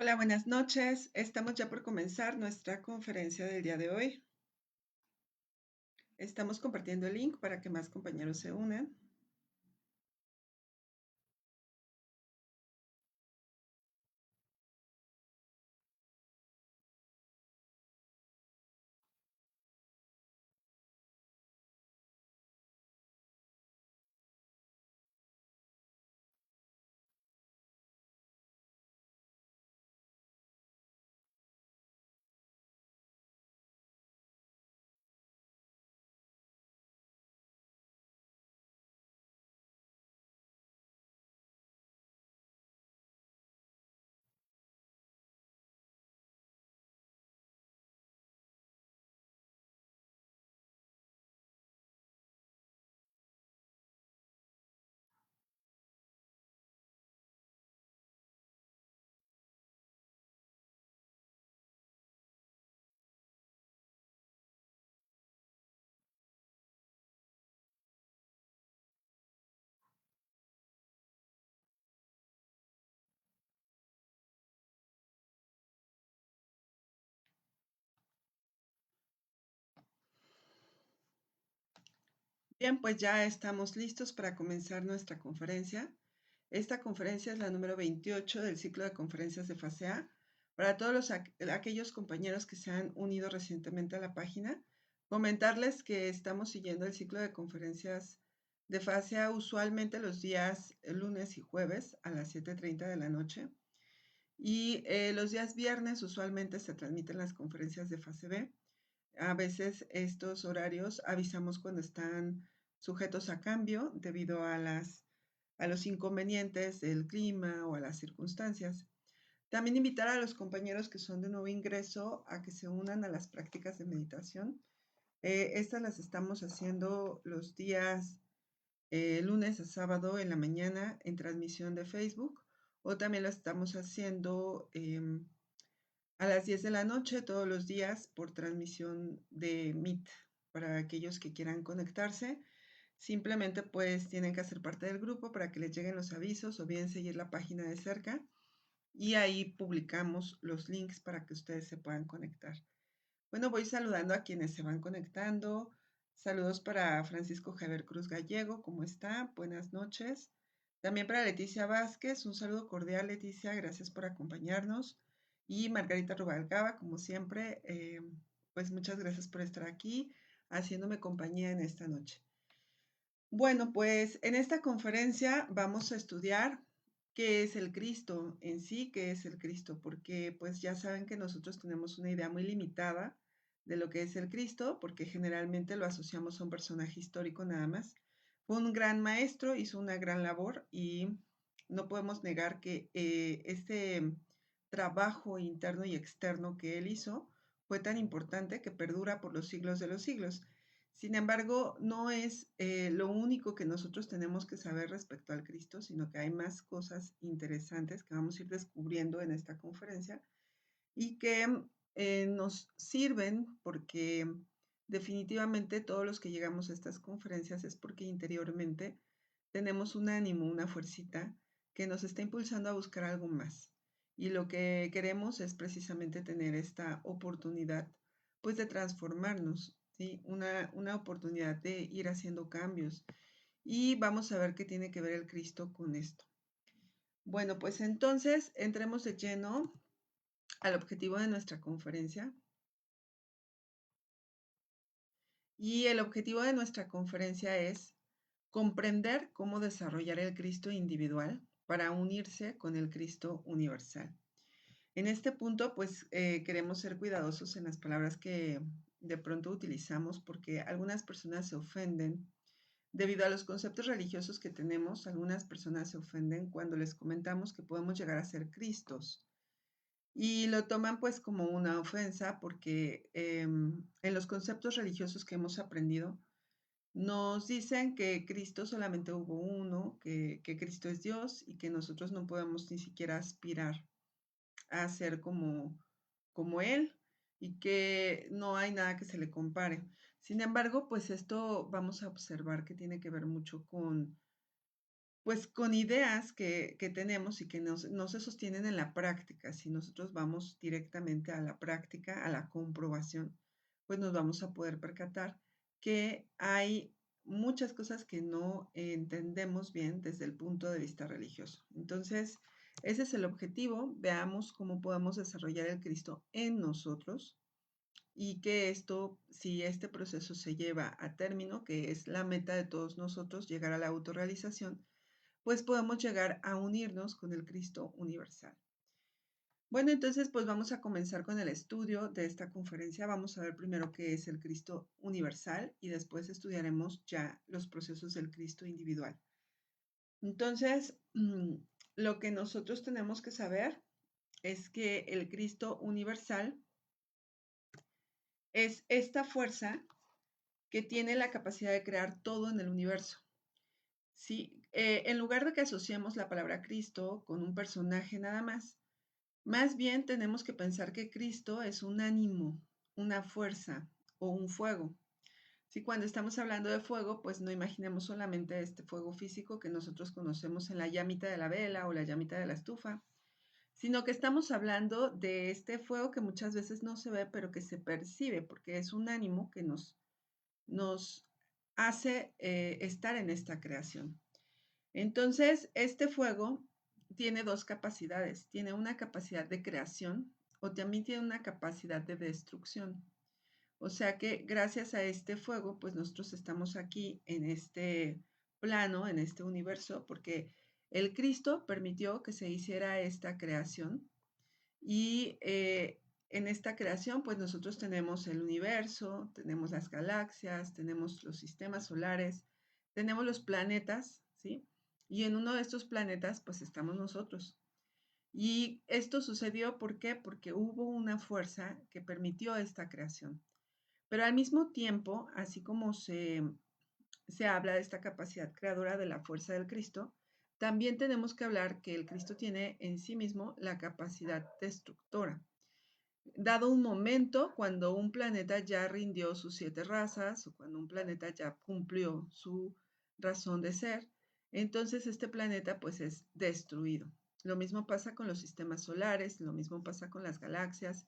Hola, buenas noches. Estamos ya por comenzar nuestra conferencia del día de hoy. Estamos compartiendo el link para que más compañeros se unan. Bien, pues ya estamos listos para comenzar nuestra conferencia. Esta conferencia es la número 28 del ciclo de conferencias de fase A. Para todos aquellos compañeros que se han unido recientemente a la página, comentarles que estamos siguiendo el ciclo de conferencias de fase A usualmente los días lunes y jueves a las 7:30 de la noche. Y los días viernes usualmente se transmiten las conferencias de fase B. A veces estos horarios avisamos cuando están sujetos a cambio debido a los inconvenientes del clima o a las circunstancias. También invitar a los compañeros que son de nuevo ingreso a que se unan a las prácticas de meditación. Estas las estamos haciendo los días lunes a sábado en la mañana en transmisión de Facebook, o también lo estamos haciendo a las 10 de la noche todos los días por transmisión de Meet. Para aquellos que quieran conectarse, simplemente pues tienen que hacer parte del grupo para que les lleguen los avisos o bien seguir la página de cerca y ahí publicamos los links para que ustedes se puedan conectar. Bueno, voy saludando a quienes se van conectando. Saludos para Francisco Javier Cruz Gallego, ¿cómo está? Buenas noches. También para Leticia Vázquez, un saludo cordial, Leticia, gracias por acompañarnos. Y Margarita Rubalcaba, como siempre, pues muchas gracias por estar aquí, haciéndome compañía en esta noche. Bueno, pues en esta conferencia vamos a estudiar qué es el Cristo en sí, qué es el Cristo, porque pues ya saben que nosotros tenemos una idea muy limitada de lo que es el Cristo, porque generalmente lo asociamos a un personaje histórico nada más. Fue un gran maestro, hizo una gran labor y no podemos negar que este trabajo interno y externo que él hizo fue tan importante que perdura por los siglos de los siglos. Sin embargo, no es lo único que nosotros tenemos que saber respecto al Cristo, sino que hay más cosas interesantes que vamos a ir descubriendo en esta conferencia y que nos sirven porque definitivamente todos los que llegamos a estas conferencias es porque interiormente tenemos un ánimo, una fuercita que nos está impulsando a buscar algo más. Y lo que queremos es precisamente tener esta oportunidad, pues de transformarnos, ¿sí? Una oportunidad de ir haciendo cambios. Y vamos a ver qué tiene que ver el Cristo con esto. Bueno, pues entonces entremos de lleno al objetivo de nuestra conferencia. Y el objetivo de nuestra conferencia es comprender cómo desarrollar el Cristo individual para unirse con el Cristo universal. En este punto, pues queremos ser cuidadosos en las palabras que de pronto utilizamos porque algunas personas se ofenden debido a los conceptos religiosos que tenemos. Algunas personas se ofenden cuando les comentamos que podemos llegar a ser Cristos y lo toman pues como una ofensa porque en los conceptos religiosos que hemos aprendido nos dicen que Cristo solamente hubo uno, que Cristo es Dios y que nosotros no podemos ni siquiera aspirar a ser como Él y que no hay nada que se le compare. Sin embargo, pues esto vamos a observar que tiene que ver mucho con pues con ideas que tenemos y que no se sostienen en la práctica. Si nosotros vamos directamente a la práctica, a la comprobación, pues nos vamos a poder percatar que hay muchas cosas que no entendemos bien desde el punto de vista religioso. Entonces, ese es el objetivo. Veamos cómo podemos desarrollar el Cristo en nosotros y que esto, si este proceso se lleva a término, que es la meta de todos nosotros, llegar a la autorrealización, pues podemos llegar a unirnos con el Cristo universal. Bueno, entonces pues vamos a comenzar con el estudio de esta conferencia. Vamos a ver primero qué es el Cristo universal y después estudiaremos ya los procesos del Cristo individual. Entonces, lo que nosotros tenemos que saber es que el Cristo universal es esta fuerza que tiene la capacidad de crear todo en el universo. ¿Sí? En lugar de que asociemos la palabra Cristo con un personaje nada más bien tenemos que pensar que Cristo es un ánimo, una fuerza o un fuego. ¿Sí? Cuando estamos hablando de fuego, pues no imaginemos solamente este fuego físico que nosotros conocemos en la llamita de la vela o la llamita de la estufa, sino que estamos hablando de este fuego que muchas veces no se ve, pero que se percibe, porque es un ánimo que nos hace estar en esta creación. Entonces, este fuego tiene dos capacidades. Tiene una capacidad de creación o también tiene una capacidad de destrucción. O sea que gracias a este fuego, pues nosotros estamos aquí en este plano, en este universo, porque el Cristo permitió que se hiciera esta creación y en esta creación, pues nosotros tenemos el universo, tenemos las galaxias, tenemos los sistemas solares, tenemos los planetas, ¿sí? Y en uno de estos planetas, pues estamos nosotros. Y esto sucedió, ¿por qué? Porque hubo una fuerza que permitió esta creación. Pero al mismo tiempo, así como se habla de esta capacidad creadora de la fuerza del Cristo, también tenemos que hablar que el Cristo tiene en sí mismo la capacidad destructora. Dado un momento, cuando un planeta ya rindió sus 7 razas o cuando un planeta ya cumplió su razón de ser, entonces este planeta pues es destruido. Lo mismo pasa con los sistemas solares, lo mismo pasa con las galaxias,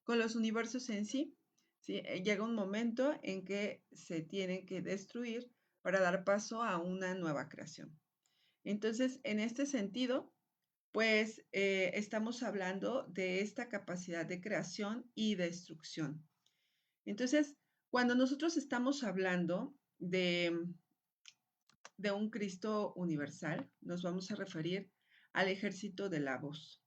con los universos en sí. ¿Sí? Llega un momento en que se tienen que destruir para dar paso a una nueva creación. Entonces, en este sentido, pues estamos hablando de esta capacidad de creación y destrucción. Entonces, cuando nosotros estamos hablando de un Cristo universal, nos vamos a referir al ejército de la voz.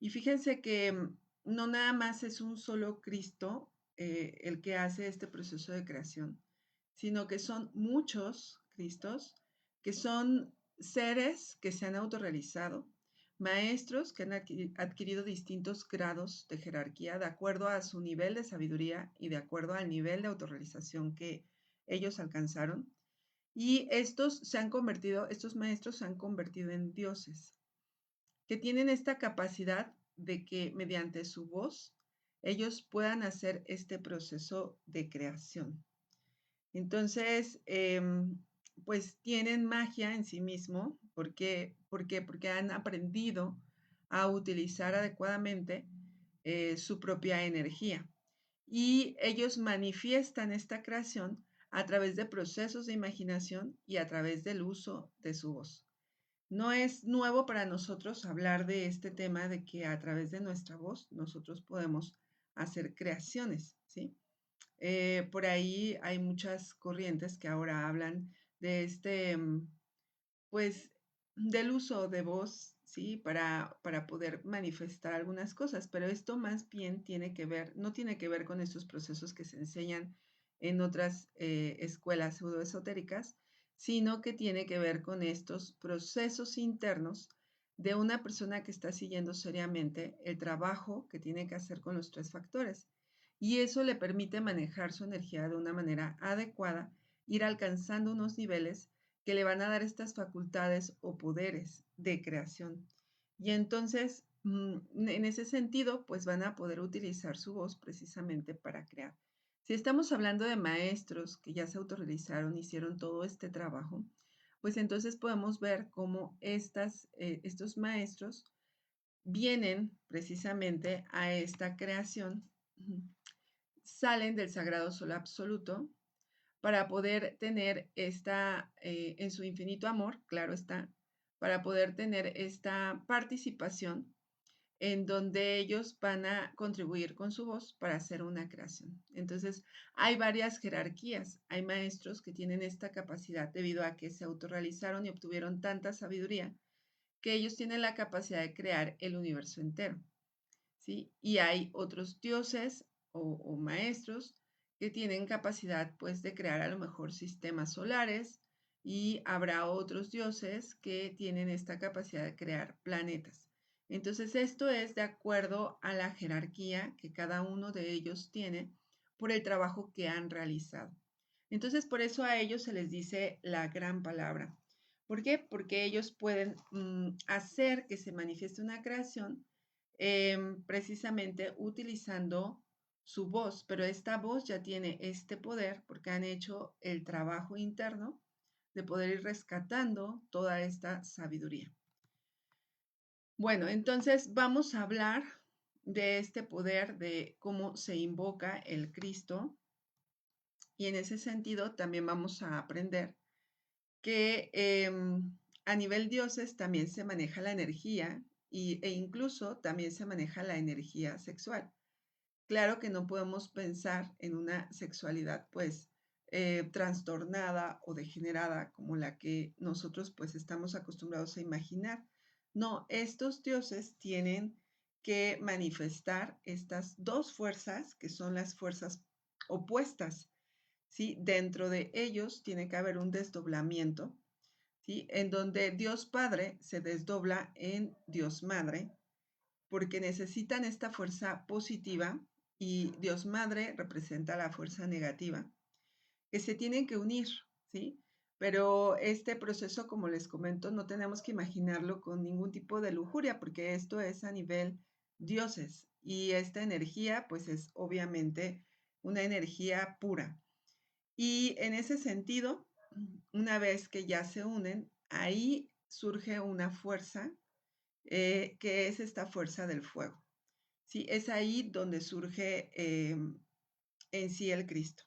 Y fíjense que no nada más es un solo Cristo el que hace este proceso de creación, sino que son muchos Cristos, que son seres que se han autorrealizado, maestros que han adquirido distintos grados de jerarquía de acuerdo a su nivel de sabiduría y de acuerdo al nivel de autorrealización que ellos alcanzaron. Y estos maestros se han convertido en dioses que tienen esta capacidad de que mediante su voz ellos puedan hacer este proceso de creación. Entonces, pues tienen magia en sí mismo. ¿Por qué? Porque han aprendido a utilizar adecuadamente su propia energía. Y ellos manifiestan esta creación a través de procesos de imaginación y a través del uso de su voz. No es nuevo para nosotros hablar de este tema de que a través de nuestra voz nosotros podemos hacer creaciones, ¿sí? Por ahí hay muchas corrientes que ahora hablan de pues, del uso de voz, ¿sí? Para poder manifestar algunas cosas, pero esto más bien tiene que ver, no tiene que ver con estos procesos que se enseñan en otras escuelas pseudoesotéricas, sino que tiene que ver con estos procesos internos de una persona que está siguiendo seriamente el trabajo que tiene que hacer con los 3 factores. Y eso le permite manejar su energía de una manera adecuada, ir alcanzando unos niveles que le van a dar estas facultades o poderes de creación. Y entonces, en ese sentido, pues van a poder utilizar su voz precisamente para crear. Si estamos hablando de maestros que ya se autorrealizaron, hicieron todo este trabajo, pues entonces podemos ver cómo estos maestros vienen precisamente a esta creación, salen del sagrado sol absoluto para poder tener en su infinito amor, claro está, para poder tener esta participación en donde ellos van a contribuir con su voz para hacer una creación. Entonces, hay varias jerarquías. Hay maestros que tienen esta capacidad debido a que se autorrealizaron y obtuvieron tanta sabiduría que ellos tienen la capacidad de crear el universo entero, ¿sí? Y hay otros dioses o maestros que tienen capacidad, pues, de crear a lo mejor sistemas solares, y habrá otros dioses que tienen esta capacidad de crear planetas. Entonces, esto es de acuerdo a la jerarquía que cada uno de ellos tiene por el trabajo que han realizado. Entonces, por eso a ellos se les dice la gran palabra. ¿Por qué? Porque ellos pueden hacer que se manifieste una creación precisamente utilizando su voz, pero esta voz ya tiene este poder porque han hecho el trabajo interno de poder ir rescatando toda esta sabiduría. Bueno, entonces vamos a hablar de este poder, de cómo se invoca el Cristo, y en ese sentido también vamos a aprender que a nivel dioses también se maneja la energía e incluso también se maneja la energía sexual. Claro que no podemos pensar en una sexualidad pues trastornada o degenerada como la que nosotros pues estamos acostumbrados a imaginar. No, estos dioses tienen que manifestar estas dos fuerzas que son las fuerzas opuestas, ¿sí? Dentro de ellos tiene que haber un desdoblamiento, ¿sí? En donde Dios Padre se desdobla en Dios Madre, porque necesitan esta fuerza positiva y Dios Madre representa la fuerza negativa, que se tienen que unir, ¿sí? Pero este proceso, como les comento, no tenemos que imaginarlo con ningún tipo de lujuria, porque esto es a nivel dioses y esta energía, pues es obviamente una energía pura. Y en ese sentido, una vez que ya se unen, ahí surge una fuerza que es esta fuerza del fuego. ¿Sí? Es ahí donde surge en sí el Cristo.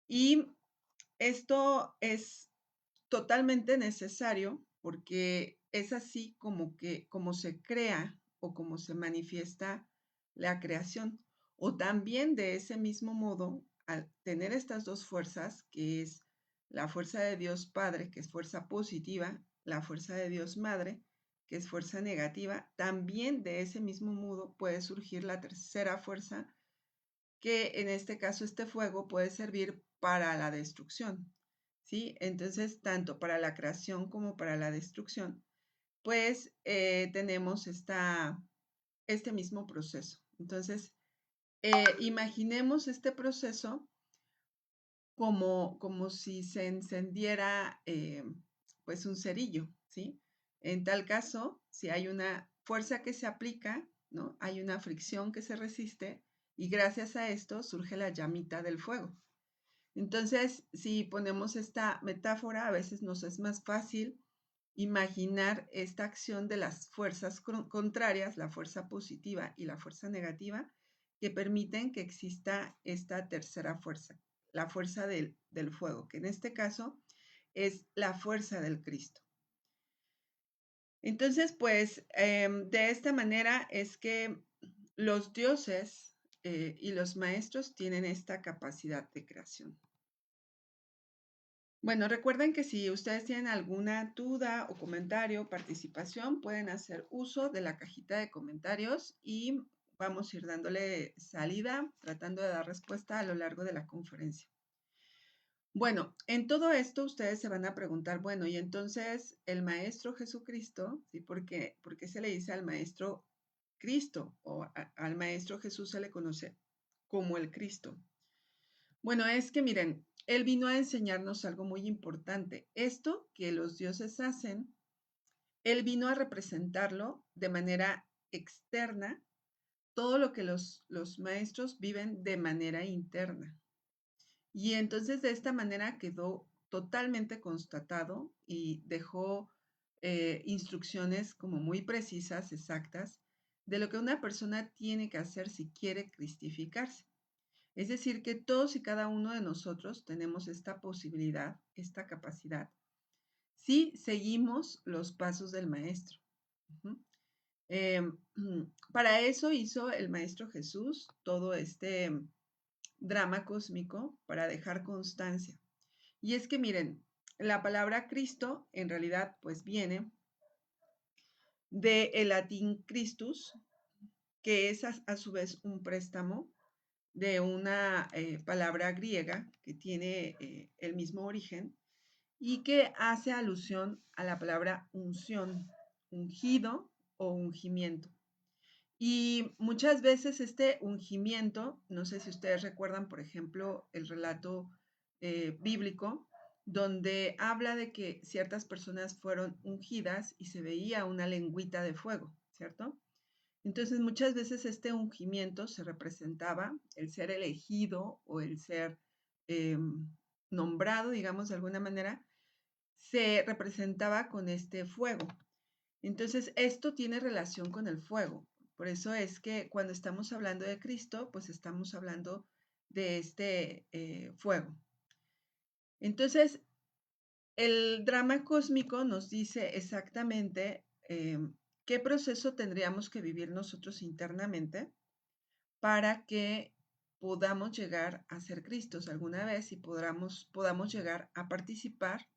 Y esto es totalmente necesario porque es así como se crea o como se manifiesta la creación. O también de ese mismo modo, al tener estas dos fuerzas, que es la fuerza de Dios Padre, que es fuerza positiva, la fuerza de Dios Madre, que es fuerza negativa, también de ese mismo modo puede surgir la tercera fuerza, que en este caso este fuego puede servir para la destrucción, ¿sí? Entonces, tanto para la creación como para la destrucción, pues tenemos este mismo proceso. Entonces, imaginemos este proceso como si se encendiera pues un cerillo, ¿sí? En tal caso, si hay una fuerza que se aplica, ¿no? Hay una fricción que se resiste y gracias a esto surge la llamita del fuego. Entonces, si ponemos esta metáfora, a veces nos es más fácil imaginar esta acción de las fuerzas contrarias, la fuerza positiva y la fuerza negativa, que permiten que exista esta tercera fuerza, la fuerza del fuego, que en este caso es la fuerza del Cristo. Entonces, pues, de esta manera es que los dioses y los maestros tienen esta capacidad de creación. Bueno, recuerden que si ustedes tienen alguna duda o comentario, participación, pueden hacer uso de la cajita de comentarios y vamos a ir dándole salida, tratando de dar respuesta a lo largo de la conferencia. Bueno, en todo esto ustedes se van a preguntar, bueno, y entonces el Maestro Jesucristo, ¿sí? ¿Por qué se le dice al Maestro Cristo o al Maestro Jesús se le conoce como el Cristo? Bueno, es que miren, Él vino a enseñarnos algo muy importante. Esto que los dioses hacen, Él vino a representarlo de manera externa, todo lo que los maestros viven de manera interna. Y entonces de esta manera quedó totalmente constatado y dejó instrucciones como muy precisas, exactas, de lo que una persona tiene que hacer si quiere cristificarse. Es decir, que todos y cada uno de nosotros tenemos esta posibilidad, esta capacidad, si seguimos los pasos del Maestro. Uh-huh. Para eso hizo el Maestro Jesús todo este drama cósmico para dejar constancia. Y es que miren, la palabra Cristo en realidad pues viene del latín Christus, que es a su vez un préstamo de una palabra griega que tiene el mismo origen y que hace alusión a la palabra unción, ungido o ungimiento. Y muchas veces este ungimiento, no sé si ustedes recuerdan, por ejemplo, el relato bíblico, donde habla de que ciertas personas fueron ungidas y se veía una lengüita de fuego, ¿cierto? Entonces muchas veces este ungimiento se representaba el ser elegido o el ser nombrado, digamos de alguna manera, se representaba con este fuego. Entonces esto tiene relación con el fuego. Por eso es que cuando estamos hablando de Cristo, pues estamos hablando de este fuego. Entonces, el drama cósmico nos dice exactamente qué proceso tendríamos que vivir nosotros internamente para que podamos llegar a ser Cristos alguna vez y podamos llegar a participar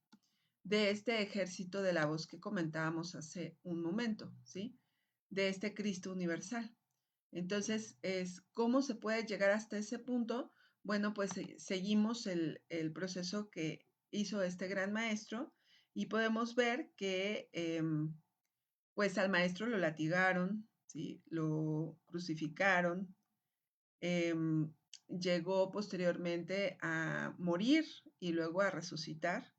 de este ejército de la voz que comentábamos hace un momento, ¿sí? De este Cristo universal. Entonces, ¿cómo se puede llegar hasta ese punto? Bueno, pues seguimos el proceso que hizo este gran maestro y podemos ver que pues al maestro lo latigaron, ¿sí? Lo crucificaron, llegó posteriormente a morir y luego a resucitar.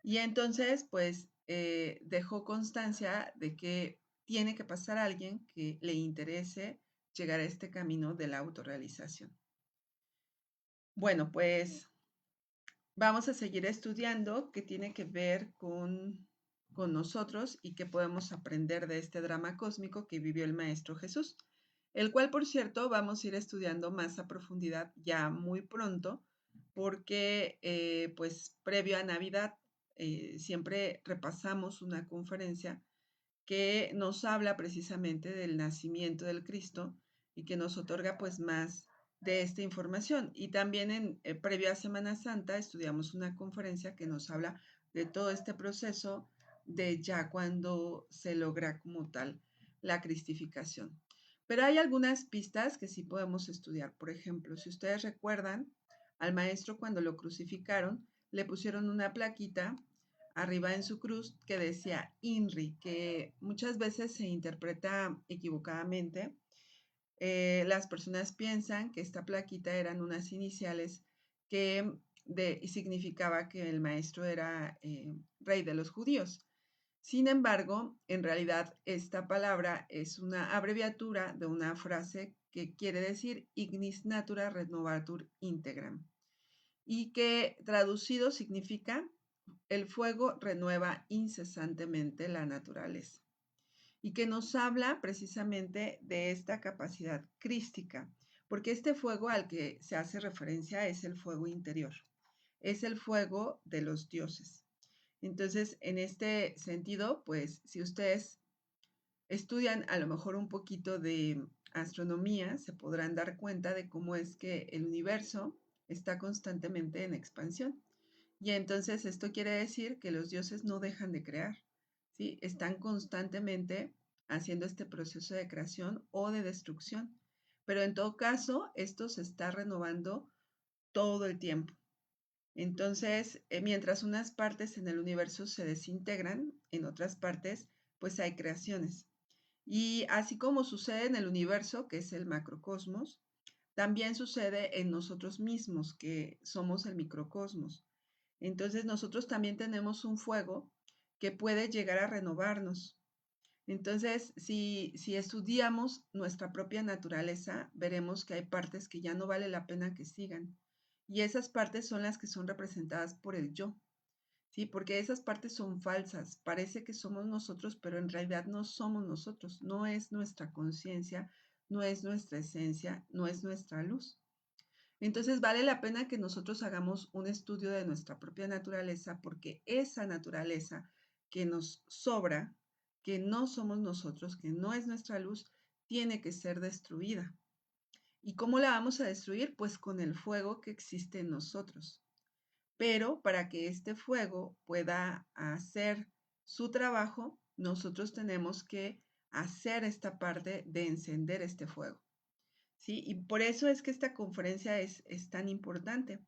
Y entonces, pues, dejó constancia de que tiene que pasar alguien que le interese llegar a este camino de la autorrealización. Bueno, pues vamos a seguir estudiando qué tiene que ver con nosotros y qué podemos aprender de este drama cósmico que vivió el Maestro Jesús, el cual, por cierto, vamos a ir estudiando más a profundidad ya muy pronto, porque pues previo a Navidad siempre repasamos una conferencia que nos habla precisamente del nacimiento del Cristo y que nos otorga pues más de esta información. Y también en previo a Semana Santa estudiamos una conferencia que nos habla de todo este proceso de ya cuando se logra como tal la cristificación. Pero hay algunas pistas que sí podemos estudiar. Por ejemplo, si ustedes recuerdan, al maestro cuando lo crucificaron, le pusieron una plaquita arriba en su cruz que decía INRI, que muchas veces se interpreta equivocadamente. Las personas piensan que esta plaquita eran unas iniciales que significaba que el maestro era rey de los judíos. Sin embargo, en realidad esta palabra es una abreviatura de una frase que quiere decir Ignis Natura Renovatur Integram y que traducido significa el fuego renueva incesantemente la naturaleza y que nos habla precisamente de esta capacidad crística, porque este fuego al que se hace referencia es el fuego interior, es el fuego de los dioses. Entonces, en este sentido, pues si ustedes estudian a lo mejor un poquito de astronomía, se podrán dar cuenta de cómo es que el universo está constantemente en expansión. Y entonces esto quiere decir que los dioses no dejan de crear, ¿sí? Están constantemente haciendo este proceso de creación o de destrucción. Pero en todo caso, esto se está renovando todo el tiempo. Entonces, mientras unas partes en el universo se desintegran, en otras partes, pues hay creaciones. Y así como sucede en el universo, que es el macrocosmos, también sucede en nosotros mismos, que somos el microcosmos. Entonces nosotros también tenemos un fuego que puede llegar a renovarnos. Entonces, si estudiamos nuestra propia naturaleza, veremos que hay partes que ya no vale la pena que sigan. Y esas partes son las que son representadas por el yo. ¿sí? Porque esas partes son falsas. Parece que somos nosotros, pero en realidad no somos nosotros. No es nuestra conciencia, no es nuestra esencia, no es nuestra luz. Entonces vale la pena que nosotros hagamos un estudio de nuestra propia naturaleza, porque esa naturaleza que nos sobra, que no somos nosotros, que no es nuestra luz, tiene que ser destruida. ¿Y cómo la vamos a destruir? Pues con el fuego que existe en nosotros. Pero para que este fuego pueda hacer su trabajo, nosotros tenemos que hacer esta parte de encender este fuego. ¿Sí? Y por eso es que esta conferencia es tan importante,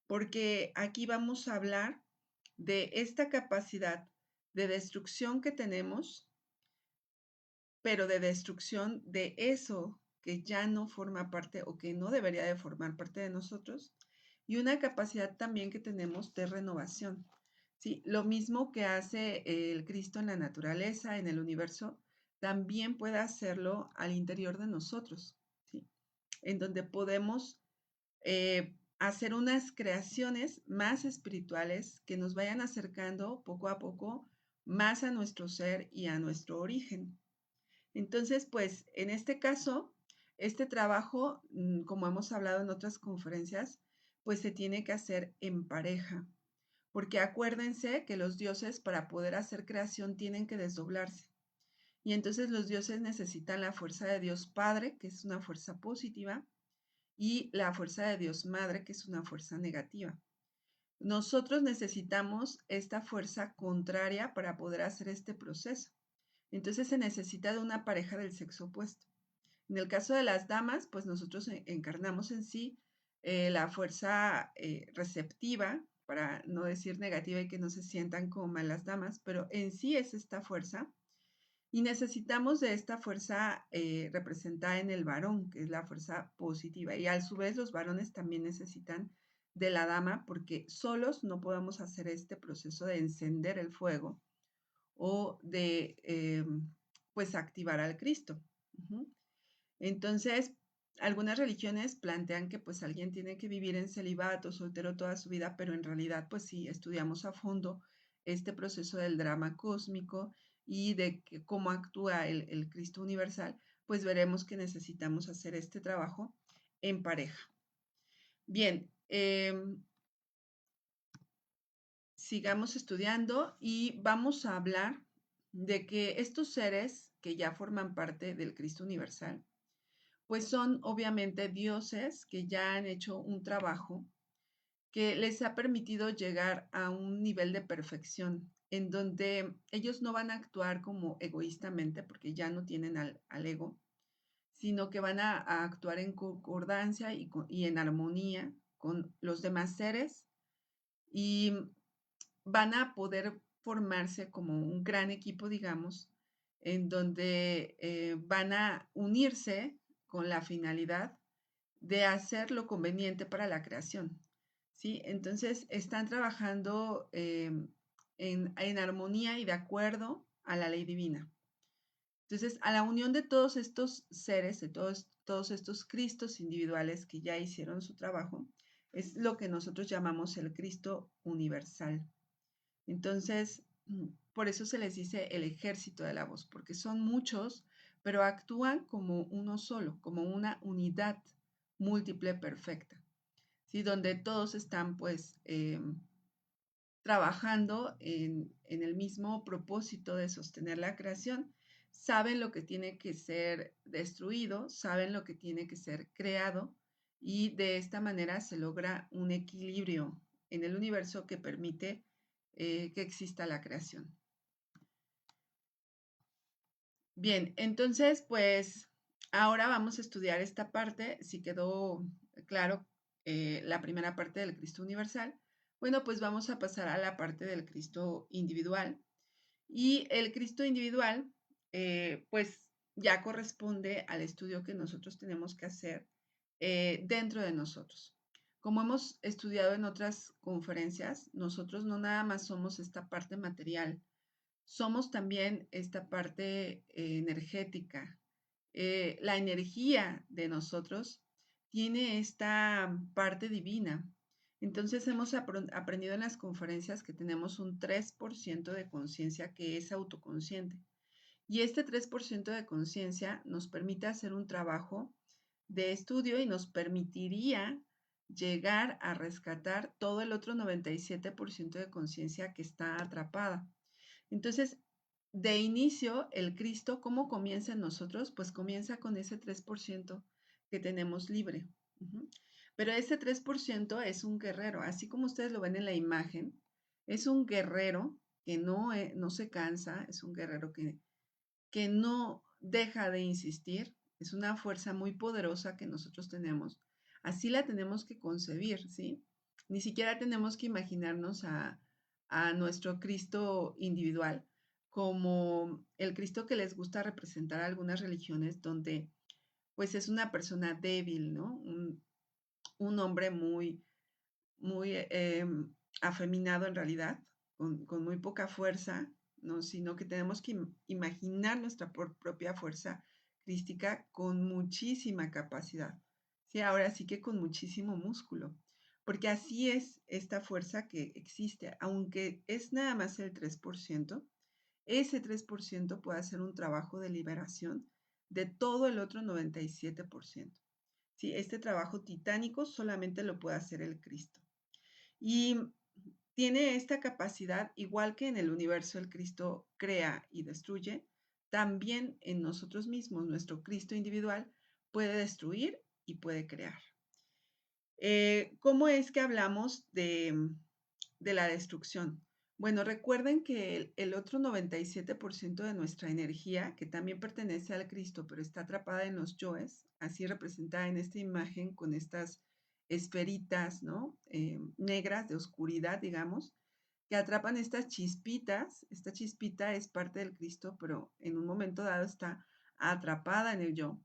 porque aquí vamos a hablar de esta capacidad de destrucción que tenemos, pero de destrucción de eso que ya no forma parte o que no debería de formar parte de nosotros, y una capacidad también que tenemos de renovación. ¿Sí? Lo mismo que hace el Cristo en la naturaleza, en el universo, también puede hacerlo al interior de nosotros, ¿sí? En donde podemos hacer unas creaciones más espirituales que nos vayan acercando poco a poco más a nuestro ser y a nuestro origen. Entonces, pues en este caso, este trabajo, como hemos hablado en otras conferencias, pues se tiene que hacer en pareja, porque acuérdense que los dioses para poder hacer creación tienen que desdoblarse. Y entonces los dioses necesitan la fuerza de Dios Padre, que es una fuerza positiva, y la fuerza de Dios Madre, que es una fuerza negativa. Nosotros necesitamos esta fuerza contraria para poder hacer este proceso. Entonces se necesita de una pareja del sexo opuesto. En el caso de las damas, pues nosotros encarnamos en sí la fuerza receptiva, para no decir negativa y que no se sientan como malas damas, pero en sí es esta fuerza. Y necesitamos de esta fuerza representada en el varón, que es la fuerza positiva. Y a su vez los varones también necesitan de la dama porque solos no podemos hacer este proceso de encender el fuego o de pues activar al Cristo. Entonces, algunas religiones plantean que pues alguien tiene que vivir en celibato, soltero toda su vida, pero en realidad pues si estudiamos a fondo este proceso del drama cósmico y de cómo actúa el Cristo universal, pues veremos que necesitamos hacer este trabajo en pareja. Bien, sigamos estudiando y vamos a hablar de que estos seres que ya forman parte del Cristo universal, pues son obviamente dioses que ya han hecho un trabajo que les ha permitido llegar a un nivel de perfección en donde ellos no van a actuar como egoístamente porque ya no tienen al ego, sino que van a actuar en concordancia y en armonía con los demás seres y van a poder formarse como un gran equipo, digamos, en donde van a unirse con la finalidad de hacer lo conveniente para la creación, ¿sí? Entonces, están trabajando en armonía y de acuerdo a la ley divina. Entonces, a la unión de todos estos seres, de todos estos Cristos individuales que ya hicieron su trabajo, es lo que nosotros llamamos el Cristo universal. Entonces, por eso se les dice el ejército de la voz, porque son muchos, pero actúan como uno solo, como una unidad múltiple perfecta, ¿sí? Donde todos están pues trabajando en el mismo propósito de sostener la creación, saben lo que tiene que ser destruido, saben lo que tiene que ser creado y de esta manera se logra un equilibrio en el universo que permite que exista la creación. Bien, entonces pues ahora vamos a estudiar esta parte, si quedó claro la primera parte del Cristo universal. Bueno, pues vamos a pasar a la parte del Cristo individual. Y el Cristo individual, pues ya corresponde al estudio que nosotros tenemos que hacer dentro de nosotros. Como hemos estudiado en otras conferencias, nosotros no nada más somos esta parte material, somos también esta parte energética. La energía de nosotros tiene esta parte divina Entonces hemos aprendido en las conferencias que tenemos un 3% de conciencia que es autoconsciente. Y este 3% de conciencia nos permite hacer un trabajo de estudio y nos permitiría llegar a rescatar todo el otro 97% de conciencia que está atrapada. Entonces, de inicio, el Cristo, ¿cómo comienza en nosotros? Pues comienza con ese 3% que tenemos libre. Pero ese 3% es un guerrero, así como ustedes lo ven en la imagen, es un guerrero que no se cansa, es un guerrero que no deja de insistir, es una fuerza muy poderosa que nosotros tenemos. Así la tenemos que concebir, ¿sí? Ni siquiera tenemos que imaginarnos a nuestro Cristo individual como el Cristo que les gusta representar a algunas religiones donde pues es una persona débil, ¿no? Un hombre muy afeminado en realidad, con muy poca fuerza, ¿no? Sino que tenemos que imaginar nuestra propia fuerza crística con muchísima capacidad. Sí, ahora sí que con muchísimo músculo, porque así es esta fuerza que existe, aunque es nada más el 3%, ese 3% puede hacer un trabajo de liberación de todo el otro 97%. Sí, este trabajo titánico solamente lo puede hacer el Cristo. Y tiene esta capacidad, igual que en el universo el Cristo crea y destruye, también en nosotros mismos, nuestro Cristo individual puede destruir y puede crear. ¿Cómo es que hablamos de la destrucción? Bueno, recuerden que el otro 97% de nuestra energía, que también pertenece al Cristo, pero está atrapada en los yoes, así representada en esta imagen con estas esferitas, ¿no? Negras de oscuridad, digamos, que atrapan estas chispitas. Esta chispita es parte del Cristo, pero en un momento dado está atrapada en el yo.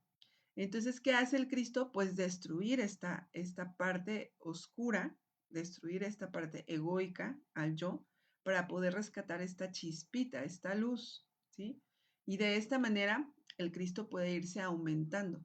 Entonces, ¿qué hace el Cristo? Pues destruir esta parte oscura, destruir esta parte egoica al yo, para poder rescatar esta chispita, esta luz, ¿sí? Y de esta manera el Cristo puede irse aumentando.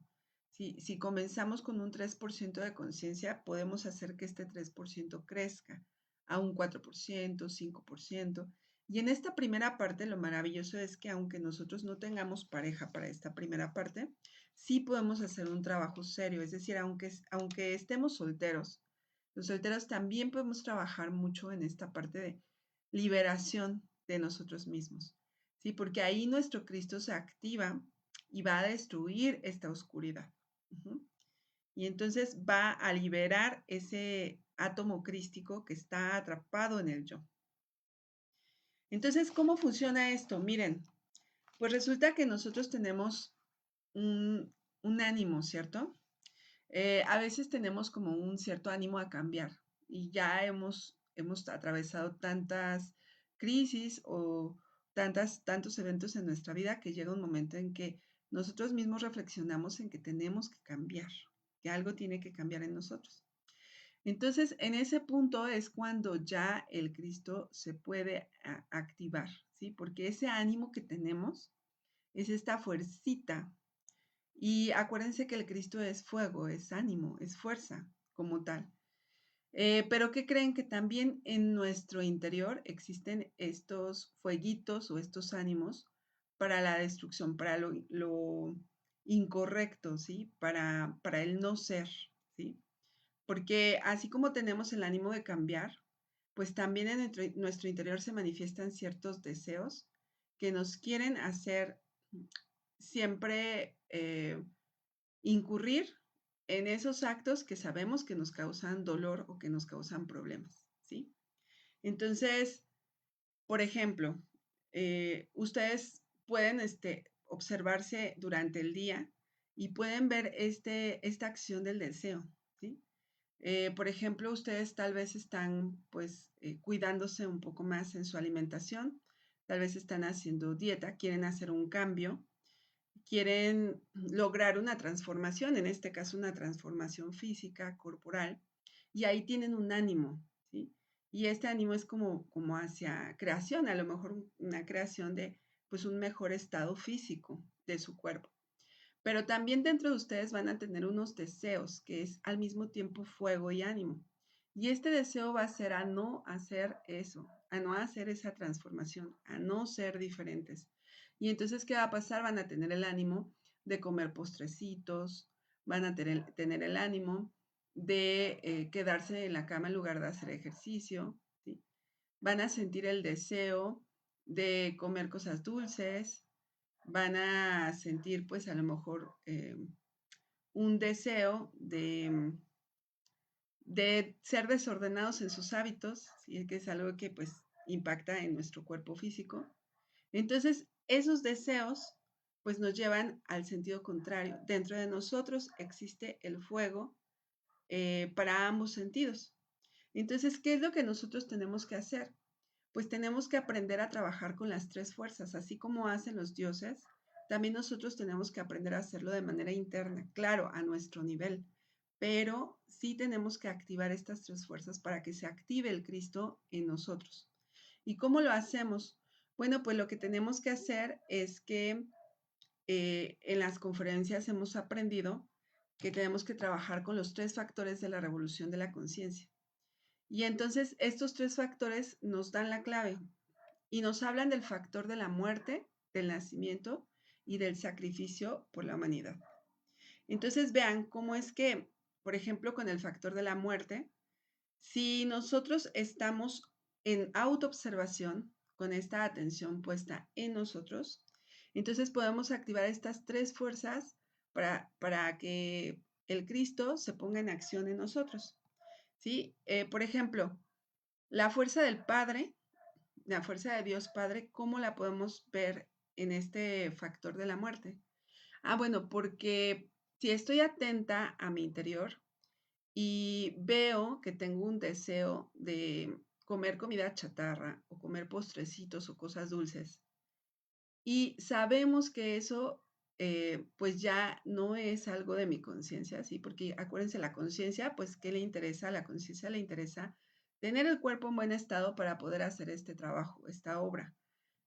Si comenzamos con un 3% de conciencia, podemos hacer que este 3% crezca a un 4%, 5%. Y en esta primera parte, lo maravilloso es que aunque nosotros no tengamos pareja para esta primera parte, sí podemos hacer un trabajo serio. Es decir, aunque estemos solteros, los solteros también podemos trabajar mucho en esta parte de liberación de nosotros mismos, ¿sí? Porque ahí nuestro Cristo se activa y va a destruir esta oscuridad. Y entonces va a liberar ese átomo crístico que está atrapado en el yo. Entonces, ¿cómo funciona esto? Miren, pues resulta que nosotros tenemos un ánimo, ¿cierto? A veces tenemos como un cierto ánimo a cambiar y ya hemos atravesado tantas crisis o tantos eventos en nuestra vida que llega un momento en que nosotros mismos reflexionamos en que tenemos que cambiar, que algo tiene que cambiar en nosotros. Entonces, en ese punto es cuando ya el Cristo se puede activar, ¿sí? Porque ese ánimo que tenemos es esta fuercita. Y acuérdense que el Cristo es fuego, es ánimo, es fuerza como tal. Pero ¿qué creen? Que también en nuestro interior existen estos fueguitos o estos ánimos para la destrucción, para lo incorrecto, ¿sí? Para el no ser, ¿sí? Porque así como tenemos el ánimo de cambiar, pues también en nuestro interior se manifiestan ciertos deseos que nos quieren hacer siempre incurrir en esos actos que sabemos que nos causan dolor o que nos causan problemas, ¿sí? Entonces, por ejemplo, ustedes pueden observarse durante el día y pueden ver esta acción del deseo, ¿sí? Por ejemplo, ustedes tal vez están pues cuidándose un poco más en su alimentación, tal vez están haciendo dieta, quieren hacer un cambio, quieren lograr una transformación, en este caso una transformación física, corporal, y ahí tienen un ánimo, ¿sí? Y este ánimo es como hacia creación, a lo mejor una creación de pues un mejor estado físico de su cuerpo. Pero también dentro de ustedes van a tener unos deseos, que es al mismo tiempo fuego y ánimo. Y este deseo va a ser a no hacer eso, a no hacer esa transformación, a no ser diferentes. Y entonces, ¿qué va a pasar? Van a tener el ánimo de comer postrecitos, van a tener el ánimo de quedarse en la cama en lugar de hacer ejercicio, ¿sí? Van a sentir el deseo de comer cosas dulces, van a sentir pues a lo mejor un deseo de ser desordenados en sus hábitos, ¿sí? Que es algo que pues impacta en nuestro cuerpo físico. Entonces, esos deseos pues nos llevan al sentido contrario. Dentro de nosotros existe el fuego para ambos sentidos. Entonces, ¿qué es lo que nosotros tenemos que hacer? Pues tenemos que aprender a trabajar con las tres fuerzas, así como hacen los dioses. También nosotros tenemos que aprender a hacerlo de manera interna, claro, a nuestro nivel, pero sí tenemos que activar estas tres fuerzas para que se active el Cristo en nosotros. ¿Y cómo lo hacemos? Bueno, pues lo que tenemos que hacer es que en las conferencias hemos aprendido que tenemos que trabajar con los tres factores de la revolución de la conciencia. Y entonces estos tres factores nos dan la clave y nos hablan del factor de la muerte, del nacimiento y del sacrificio por la humanidad. Entonces vean cómo es que, por ejemplo, con el factor de la muerte, si nosotros estamos en autoobservación, con esta atención puesta en nosotros, entonces podemos activar estas tres fuerzas para que el Cristo se ponga en acción en nosotros. ¿Sí? Por ejemplo, la fuerza del Padre, la fuerza de Dios Padre, ¿cómo la podemos ver en este factor de la muerte? Ah, bueno, porque si estoy atenta a mi interior y veo que tengo un deseo de comer comida chatarra o comer postrecitos o cosas dulces, y sabemos que eso pues ya no es algo de mi conciencia, ¿sí? Porque acuérdense, la conciencia, pues, ¿qué le interesa? A la conciencia le interesa tener el cuerpo en buen estado para poder hacer este trabajo, esta obra.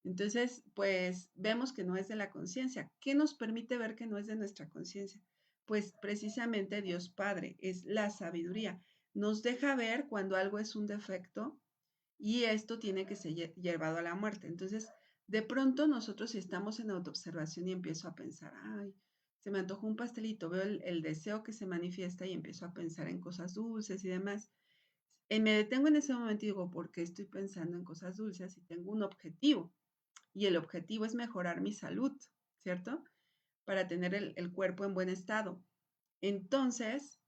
Entonces, pues vemos que no es de la conciencia. ¿Qué nos permite ver que no es de nuestra conciencia? Pues precisamente Dios Padre, es la sabiduría. Nos deja ver cuando algo es un defecto y esto tiene que ser llevado a la muerte. Entonces, de pronto nosotros si estamos en autoobservación y empiezo a pensar, ay, se me antojó un pastelito, veo el deseo que se manifiesta y empiezo a pensar en cosas dulces y demás. Me detengo en ese momento y digo, ¿por qué estoy pensando en cosas dulces? Y tengo un objetivo. Y el objetivo es mejorar mi salud, ¿cierto? Para tener el cuerpo en buen estado. Entonces,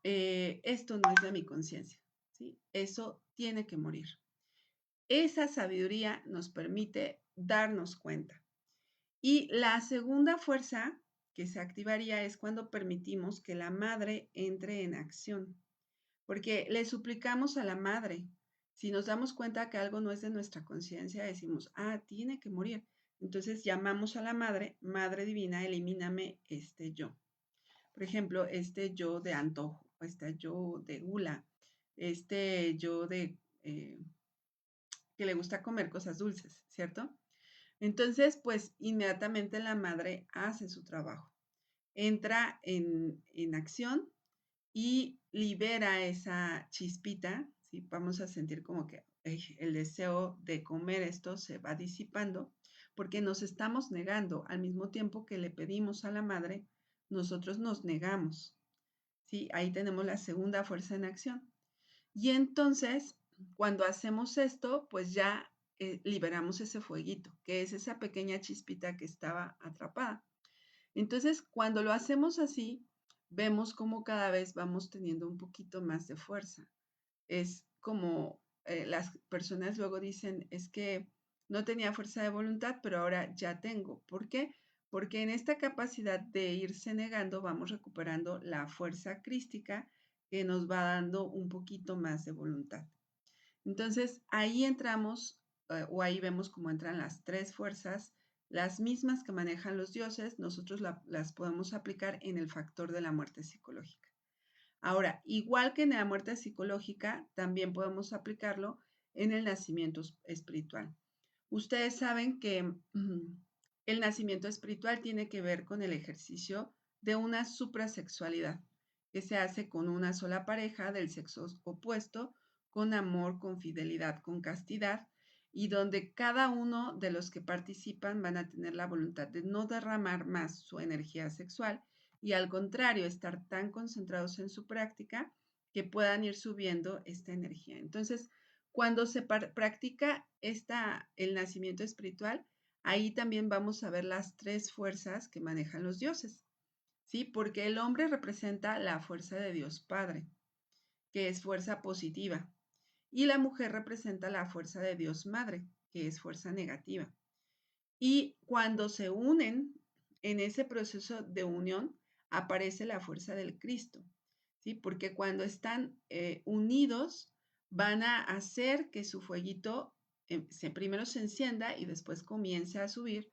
esto no es de mi conciencia, ¿sí? Eso tiene que morir. Esa sabiduría nos permite darnos cuenta. Y la segunda fuerza que se activaría es cuando permitimos que la madre entre en acción, porque le suplicamos a la madre. Si nos damos cuenta que algo no es de nuestra conciencia, decimos, ah, tiene que morir. Entonces llamamos a la madre, Madre Divina, elimíname este yo. Por ejemplo, este yo de antojo, este yo de gula, este yo de que le gusta comer cosas dulces, ¿cierto? Entonces, pues inmediatamente la madre hace su trabajo, entra en acción y libera esa chispita, ¿sí? Vamos a sentir como que el deseo de comer esto se va disipando porque nos estamos negando al mismo tiempo que le pedimos a la madre, nosotros nos negamos, ¿sí? Ahí tenemos la segunda fuerza en acción. Y entonces, cuando hacemos esto, pues ya liberamos ese fueguito, que es esa pequeña chispita que estaba atrapada. Entonces, cuando lo hacemos así, vemos cómo cada vez vamos teniendo un poquito más de fuerza. Es como las personas luego dicen, es que no tenía fuerza de voluntad, pero ahora ya tengo. ¿Por qué? Porque en esta capacidad de irse negando vamos recuperando la fuerza crística que nos va dando un poquito más de voluntad. Entonces, ahí entramos o ahí vemos cómo entran las tres fuerzas, las mismas que manejan los dioses, nosotros las podemos aplicar en el factor de la muerte psicológica. Ahora, igual que en la muerte psicológica, también podemos aplicarlo en el nacimiento espiritual. Ustedes saben que el nacimiento espiritual tiene que ver con el ejercicio de una suprasexualidad, que se hace con una sola pareja del sexo opuesto, con amor, con fidelidad, con castidad, y donde cada uno de los que participan van a tener la voluntad de no derramar más su energía sexual y al contrario, estar tan concentrados en su práctica que puedan ir subiendo esta energía. Entonces, cuando se practica el nacimiento espiritual, ahí también vamos a ver las tres fuerzas que manejan los dioses, ¿sí? Porque el hombre representa la fuerza de Dios Padre, que es fuerza positiva, y la mujer representa la fuerza de Dios Madre, que es fuerza negativa. Y cuando se unen en ese proceso de unión, aparece la fuerza del Cristo, ¿sí? Porque cuando están unidos, van a hacer que su fueguito primero se encienda y después comience a subir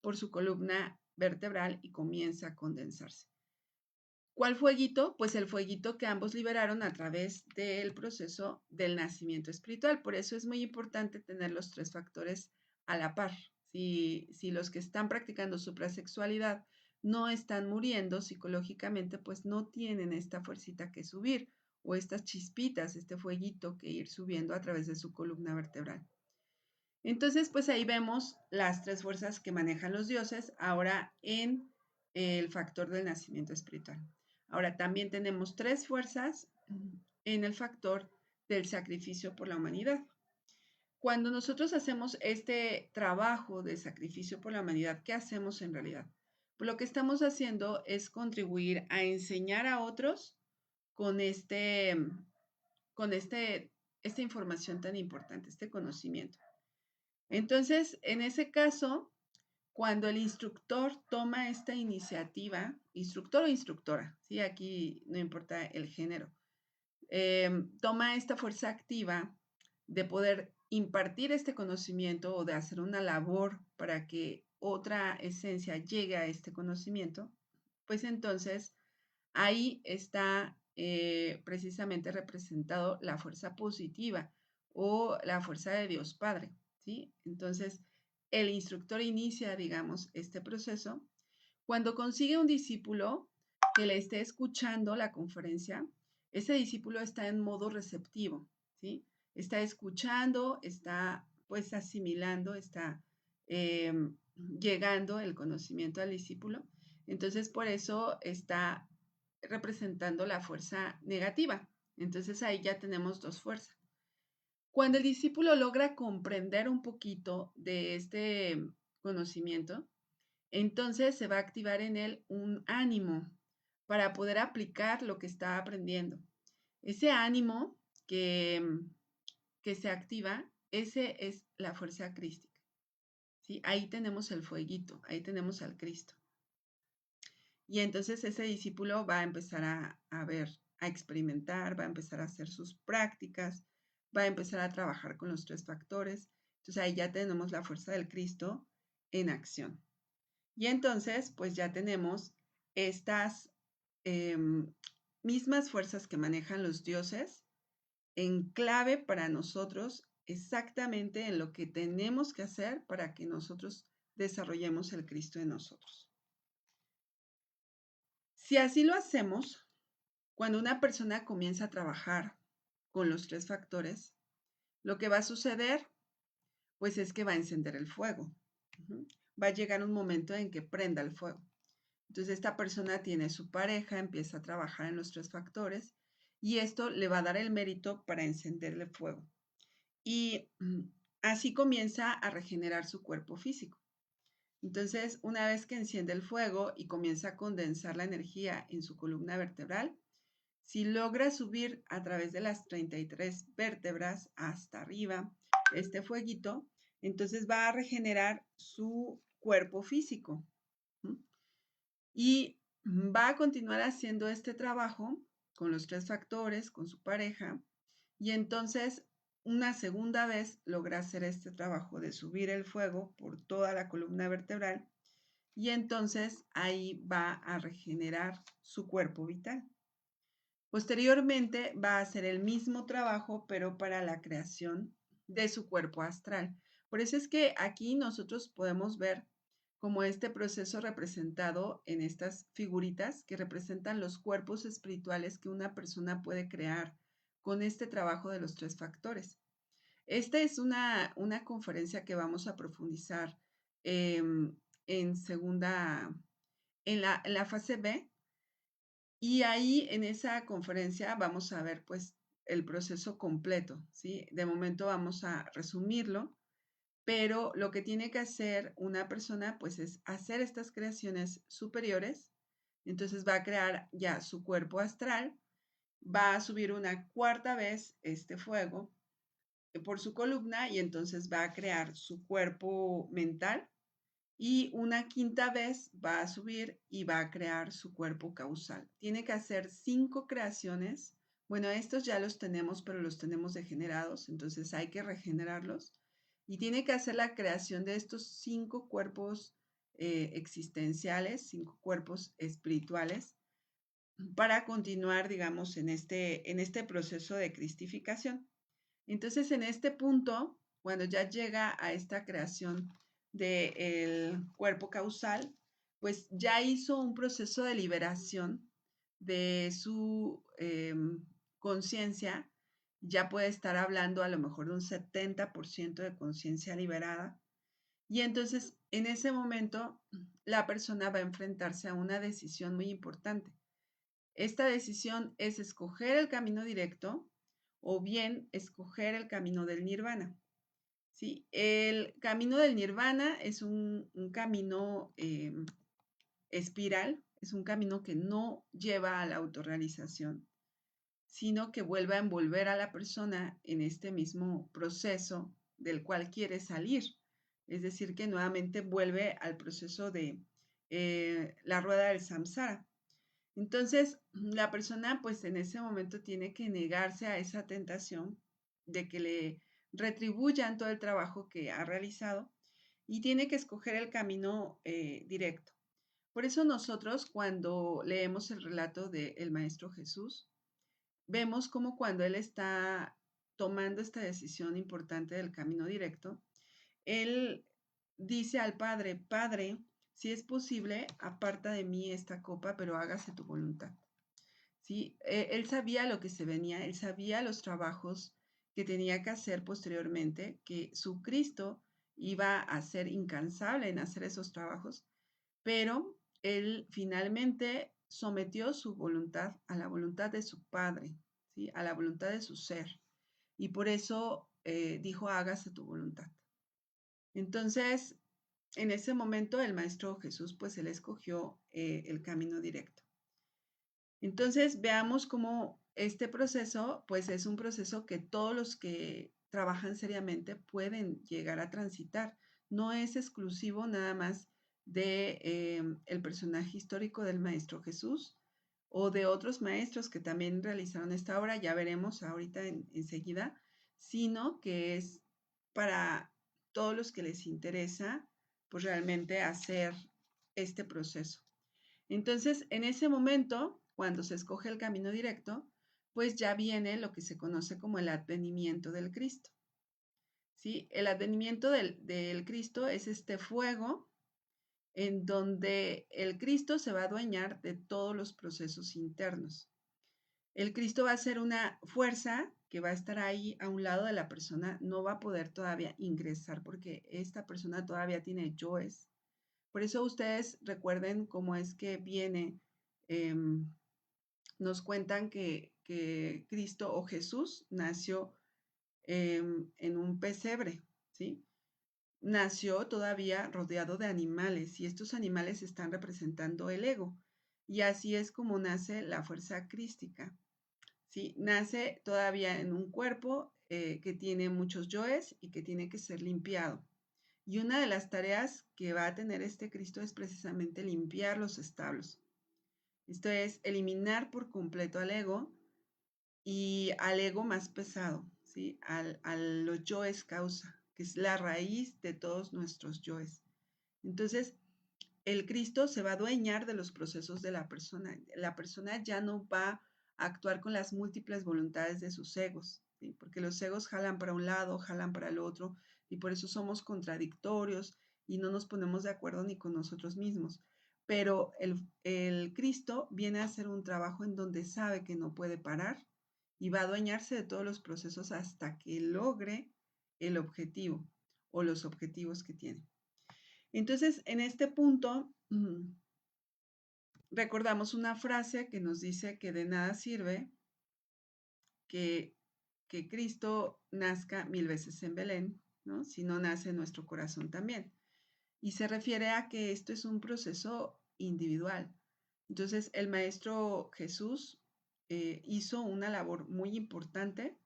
por su columna vertebral y comienza a condensarse. ¿Cuál fueguito? Pues el fueguito que ambos liberaron a través del proceso del nacimiento espiritual. Por eso es muy importante tener los tres factores a la par. Si los que están practicando suprasexualidad no están muriendo psicológicamente, pues no tienen esta fuercita que subir o estas chispitas, este fueguito que ir subiendo a través de su columna vertebral. Entonces, pues ahí vemos las tres fuerzas que manejan los dioses ahora en el factor del nacimiento espiritual. Ahora también tenemos tres fuerzas en el factor del sacrificio por la humanidad. Cuando nosotros hacemos este trabajo de sacrificio por la humanidad, ¿qué hacemos en realidad? Pues lo que estamos haciendo es contribuir a enseñar a otros con esta información tan importante, este conocimiento. Entonces, en ese caso, cuando el instructor toma esta iniciativa, instructor o instructora, ¿sí? Aquí no importa el género, toma esta fuerza activa de poder impartir este conocimiento o de hacer una labor para que otra esencia llegue a este conocimiento, pues entonces ahí está precisamente representado la fuerza positiva o la fuerza de Dios Padre, ¿sí? Entonces, el instructor inicia, digamos, este proceso. Cuando consigue un discípulo que le esté escuchando la conferencia, ese discípulo está en modo receptivo, ¿sí? Está escuchando, está pues asimilando, está llegando el conocimiento al discípulo. Entonces, por eso está representando la fuerza negativa. Entonces, ahí ya tenemos dos fuerzas. Cuando el discípulo logra comprender un poquito de este conocimiento, entonces se va a activar en él un ánimo para poder aplicar lo que está aprendiendo. Ese ánimo que se activa, ese es la fuerza crística. ¿Sí? Ahí tenemos el fueguito, ahí tenemos al Cristo. Y entonces ese discípulo va a empezar a ver, a experimentar, va a empezar a hacer sus prácticas, va a empezar a trabajar con los tres factores. Entonces ahí ya tenemos la fuerza del Cristo en acción. Y entonces, pues ya tenemos estas mismas fuerzas que manejan los dioses en clave para nosotros, exactamente en lo que tenemos que hacer para que nosotros desarrollemos el Cristo en nosotros. Si así lo hacemos, cuando una persona comienza a trabajar con los tres factores, lo que va a suceder, pues es que va a encender el fuego. Va a llegar un momento en que prenda el fuego. Entonces esta persona tiene su pareja, empieza a trabajar en los tres factores y esto le va a dar el mérito para encenderle fuego. Y así comienza a regenerar su cuerpo físico. Entonces, una vez que enciende el fuego y comienza a condensar la energía en su columna vertebral, si logra subir a través de las 33 vértebras hasta arriba este fueguito, entonces va a regenerar su cuerpo físico. Y va a continuar haciendo este trabajo con los tres factores, con su pareja, y entonces una segunda vez logra hacer este trabajo de subir el fuego por toda la columna vertebral, y entonces ahí va a regenerar su cuerpo vital. Posteriormente va a hacer el mismo trabajo, pero para la creación de su cuerpo astral. Por eso es que aquí nosotros podemos ver como este proceso representado en estas figuritas que representan los cuerpos espirituales que una persona puede crear con este trabajo de los 3 factores. Esta es una conferencia que vamos a profundizar en segunda, en la fase B, y ahí en esa conferencia vamos a ver pues el proceso completo, ¿sí? De momento vamos a resumirlo, pero lo que tiene que hacer una persona pues es hacer estas creaciones superiores. Entonces va a crear ya su cuerpo astral, va a subir una cuarta vez este fuego por su columna y entonces va a crear su cuerpo mental, y una quinta vez va a subir y va a crear su cuerpo causal. Tiene que hacer 5 creaciones. Bueno, estos ya los tenemos, pero los tenemos degenerados, entonces hay que regenerarlos. Y tiene que hacer la creación de estos 5 cuerpos existenciales, 5 cuerpos espirituales, para continuar, digamos, en este proceso de cristificación. Entonces, en este punto, cuando ya llega a esta creación del cuerpo causal, pues ya hizo un proceso de liberación de su conciencia, ya puede estar hablando a lo mejor de un 70% de conciencia liberada. Y entonces, en ese momento, la persona va a enfrentarse a una decisión muy importante. Esta decisión es escoger el camino directo o bien escoger el camino del nirvana. ¿Sí? El camino del nirvana es un camino espiral, es un camino que no lleva a la autorrealización, sino que vuelve a envolver a la persona en este mismo proceso del cual quiere salir. Es decir, que nuevamente vuelve al proceso de la rueda del samsara. Entonces, la persona pues en ese momento tiene que negarse a esa tentación de que le retribuyan todo el trabajo que ha realizado, y tiene que escoger el camino directo. Por eso nosotros, cuando leemos el relato del Maestro Jesús, vemos como cuando él está tomando esta decisión importante del camino directo, él dice al Padre: Padre, si es posible, aparta de mí esta copa, pero hágase tu voluntad. ¿Sí? Él sabía lo que se venía, él sabía los trabajos que tenía que hacer posteriormente, que su Cristo iba a ser incansable en hacer esos trabajos, pero él finalmente sometió su voluntad a la voluntad de su Padre, ¿sí? A la voluntad de su ser, y por eso dijo: hágase tu voluntad. Entonces, en ese momento el Maestro Jesús, pues él escogió el camino directo. Entonces, veamos cómo este proceso, pues es un proceso que todos los que trabajan seriamente pueden llegar a transitar. No es exclusivo nada más de el personaje histórico del Maestro Jesús o de otros maestros que también realizaron esta obra, ya veremos ahorita enseguida, sino que es para todos los que les interesa, pues realmente hacer este proceso. Entonces, en ese momento, cuando se escoge el camino directo, pues ya viene lo que se conoce como el advenimiento del Cristo. ¿Sí? El advenimiento del Cristo es este fuego en donde el Cristo se va a adueñar de todos los procesos internos. El Cristo va a ser una fuerza que va a estar ahí a un lado de la persona, no va a poder todavía ingresar porque esta persona todavía tiene yoes. Por eso ustedes recuerden cómo es que viene, nos cuentan que Cristo o Jesús nació en un pesebre, ¿sí? Nació todavía rodeado de animales, y estos animales están representando el ego. Y así es como nace la fuerza crística, ¿sí? Nace todavía en un cuerpo que tiene muchos yoes y que tiene que ser limpiado. Y una de las tareas que va a tener este Cristo es precisamente limpiar los establos. Esto es eliminar por completo al ego, y al ego más pesado, ¿sí? A los yoes causa, que es la raíz de todos nuestros yoes. Entonces, el Cristo se va a adueñar de los procesos de la persona. La persona ya no va a actuar con las múltiples voluntades de sus egos, ¿sí? Porque los egos jalan para un lado, jalan para el otro, y por eso somos contradictorios y no nos ponemos de acuerdo ni con nosotros mismos. Pero el Cristo viene a hacer un trabajo en donde sabe que no puede parar y va a adueñarse de todos los procesos hasta que logre el objetivo o los objetivos que tiene. Entonces, en este punto, recordamos una frase que nos dice que de nada sirve que Cristo nazca 1000 veces en Belén, ¿no? Si no nace en nuestro corazón también. Y se refiere a que esto es un proceso individual. Entonces, el Maestro Jesús hizo una labor muy importante,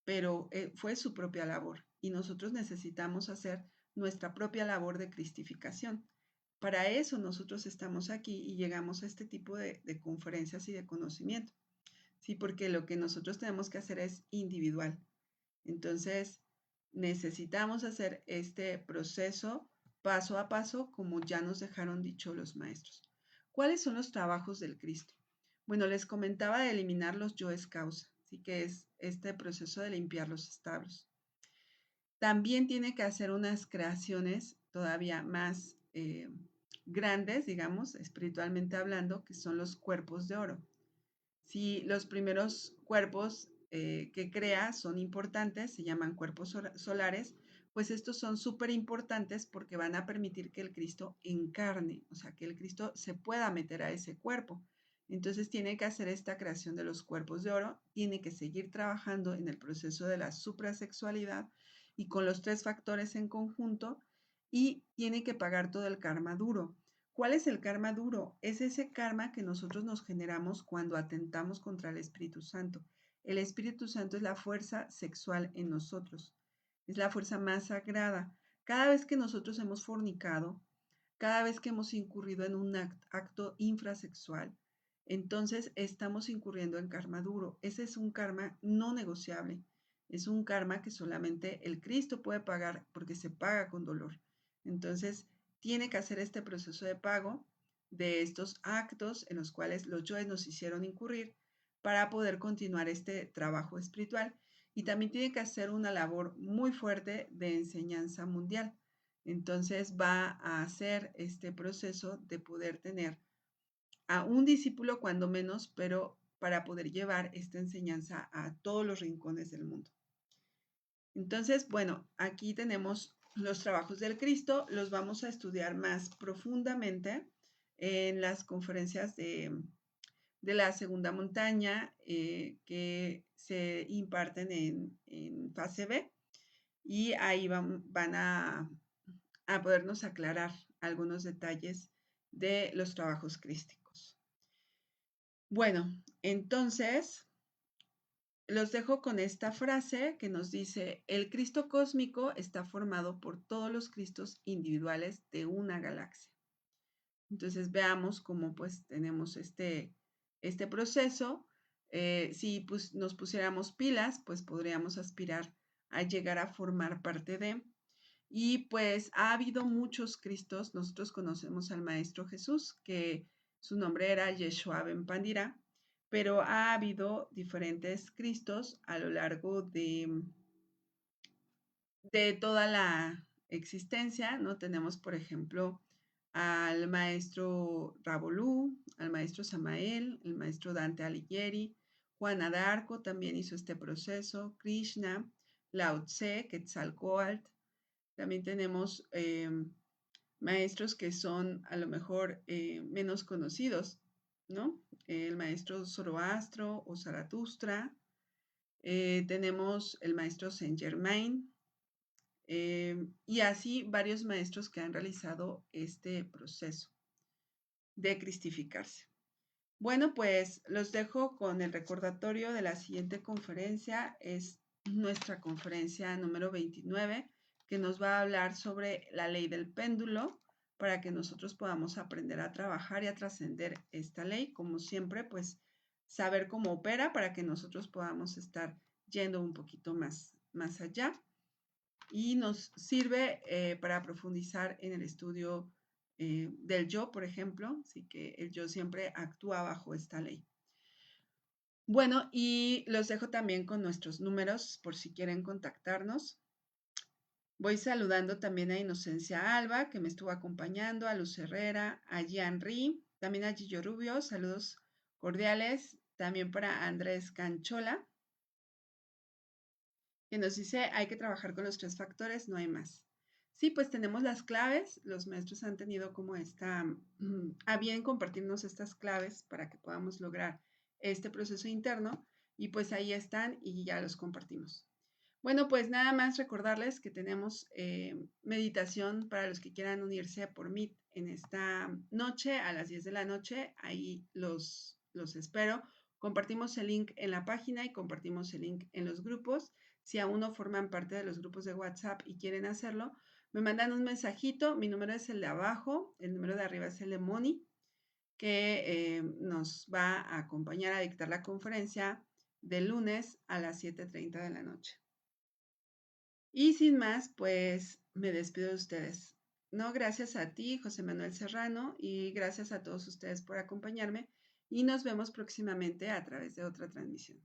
pero fue su propia labor y nosotros necesitamos hacer nuestra propia labor de cristificación. Para eso nosotros estamos aquí y llegamos a este tipo de conferencias y de conocimiento, ¿sí? Porque lo que nosotros tenemos que hacer es individual. Entonces, necesitamos hacer este proceso paso a paso, como ya nos dejaron dicho los maestros. ¿Cuáles son los trabajos del Cristo? Bueno, les comentaba de eliminar los yoes causa, así que es este proceso de limpiar los establos. También tiene que hacer unas creaciones todavía más grandes, digamos, espiritualmente hablando, que son los cuerpos de oro. Si los primeros cuerpos que crea son importantes, se llaman cuerpos solares, pues estos son súper importantes porque van a permitir que el Cristo encarne, o sea, que el Cristo se pueda meter a ese cuerpo. Entonces tiene que hacer esta creación de los cuerpos de oro, tiene que seguir trabajando en el proceso de la suprasexualidad y con los 3 factores en conjunto y tiene que pagar todo el karma duro. ¿Cuál es el karma duro? Es ese karma que nosotros nos generamos cuando atentamos contra el Espíritu Santo. El Espíritu Santo es la fuerza sexual en nosotros, es la fuerza más sagrada. Cada vez que nosotros hemos fornicado, cada vez que hemos incurrido en un acto infrasexual, entonces estamos incurriendo en karma duro. Ese es un karma no negociable. Es un karma que solamente el Cristo puede pagar porque se paga con dolor. Entonces, tiene que hacer este proceso de pago de estos actos en los cuales los yoes nos hicieron incurrir para poder continuar este trabajo espiritual. Y también tiene que hacer una labor muy fuerte de enseñanza mundial. Entonces va a hacer este proceso de poder tener a un discípulo cuando menos, pero para poder llevar esta enseñanza a todos los rincones del mundo. Entonces, bueno, aquí tenemos los trabajos del Cristo, los vamos a estudiar más profundamente en las conferencias de la segunda montaña que se imparten en fase B y ahí van a podernos aclarar algunos detalles de los trabajos crísticos. Bueno, entonces los dejo con esta frase que nos dice, el Cristo cósmico está formado por todos los Cristos individuales de una galaxia. Entonces veamos cómo pues tenemos este proceso. Si pues, nos pusiéramos pilas, pues podríamos aspirar a llegar a formar parte de. Y pues ha habido muchos Cristos. Nosotros conocemos al Maestro Jesús, que su nombre era Yeshua Ben Pandira, pero ha habido diferentes Cristos a lo largo de toda la existencia, ¿no? Tenemos, por ejemplo, al maestro Rabolú, al maestro Samael, el maestro Dante Alighieri, Juana de Arco también hizo este proceso, Krishna, Lao Tse, Quetzalcóatl. También tenemos maestros que son a lo mejor menos conocidos, ¿no? El maestro Zoroastro o Zaratustra. Tenemos el maestro Saint Germain, y así varios maestros que han realizado este proceso de cristificarse. Bueno, pues los dejo con el recordatorio de la siguiente conferencia. Es nuestra conferencia número 29, que nos va a hablar sobre la ley del péndulo para que nosotros podamos aprender a trabajar y a trascender esta ley. Como siempre, pues saber cómo opera para que nosotros podamos estar yendo un poquito más allá y nos sirve para profundizar en el estudio del yo, por ejemplo, así que el yo siempre actúa bajo esta ley. Bueno, y los dejo también con nuestros números por si quieren contactarnos. Voy saludando también a Inocencia Alba, que me estuvo acompañando, a Luz Herrera, a Jean Ri, también a Gillo Rubio, saludos cordiales, también para Andrés Canchola, que nos dice, hay que trabajar con los 3 factores, no hay más. Sí, pues tenemos las claves, los maestros han tenido como a bien compartirnos estas claves para que podamos lograr este proceso interno y pues ahí están y ya los compartimos. Bueno, pues nada más recordarles que tenemos meditación para los que quieran unirse por Meet en esta noche a las 10 de la noche. Ahí los espero. Compartimos el link en la página y compartimos el link en los grupos. Si aún no forman parte de los grupos de WhatsApp y quieren hacerlo, me mandan un mensajito. Mi número es el de abajo, el número de arriba es el de Moni, que nos va a acompañar a dictar la conferencia del lunes a las 7:30 de la noche. Y sin más, pues me despido de ustedes. No, gracias a ti, José Manuel Serrano, y gracias a todos ustedes por acompañarme. Y nos vemos próximamente a través de otra transmisión.